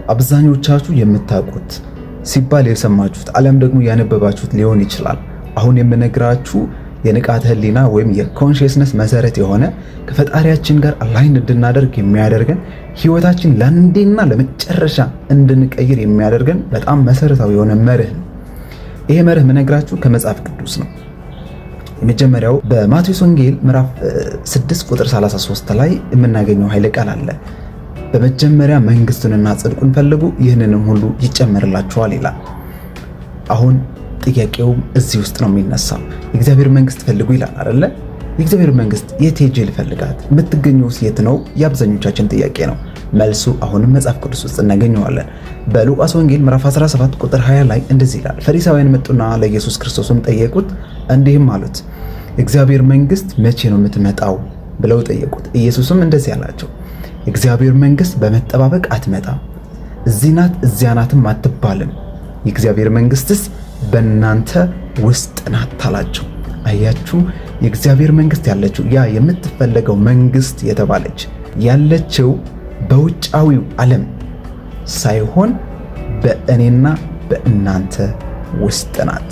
አብዛኞቻችሁ የምታውቁት ሲባል የሰማችሁት አለም ደግሞ ያነበባችሁት ሊሆን ይችላል። አሁን የምነግራችሁ የንቃተ ህሊና ወይም የኮንሽስነስ መሰረት የሆነ ከፈጣሪያችን ጋር አላይን እንድናደርግ የሚያደርገን ህይወታችን ለአንዴና ለመጨረሻ እንድንቀይር የሚያደርገን በጣም መሰረታዊ የሆነ መርህ ነው። ይሄ መርህ የምነግራችሁ ከመጽሐፍ ቅዱስ ነው። የመጀመሪያው በማቴዎስ ወንጌል ምዕራፍ 6 ቁጥር 33 ላይ የምናገኘው ኃይለ ቃል አለ። በመጀመሪያ መንግስቱንና ጽድቁን ፈልጉ ይህንንም ሁሉ ይጨመርላችኋል ይላል። አሁን ጥያቄውም እዚህ ውስጥ ነው የሚነሳው። የእግዚአብሔር መንግስት ፈልጉ ይላል አይደለ? የእግዚአብሔር መንግስት የት ሄጄ ልፈልጋት? የምትገኘውስ የት ነው? የአብዛኞቻችን ጥያቄ ነው። መልሱ አሁንም መጽሐፍ ቅዱስ ውስጥ እናገኘዋለን። በሉቃስ ወንጌል ምዕራፍ 17 ቁጥር 20 ላይ እንደዚህ ይላል። ፈሪሳውያን መጡና ለኢየሱስ ክርስቶስም ጠየቁት፣ እንዲህም አሉት፣ የእግዚአብሔር መንግስት መቼ ነው የምትመጣው ብለው ጠየቁት። ኢየሱስም እንደዚህ አላቸው፣ የእግዚአብሔር መንግስት በመጠባበቅ አትመጣም፣ እዚህ ናት እዚያ ናትም አትባልም፣ የእግዚአብሔር መንግስትስ በእናንተ ውስጥ ናት አላቸው። አያችሁ፣ የእግዚአብሔር መንግስት ያለችው ያ የምትፈለገው መንግስት የተባለች ያለችው በውጫዊው ዓለም ሳይሆን በእኔና በእናንተ ውስጥ ናት።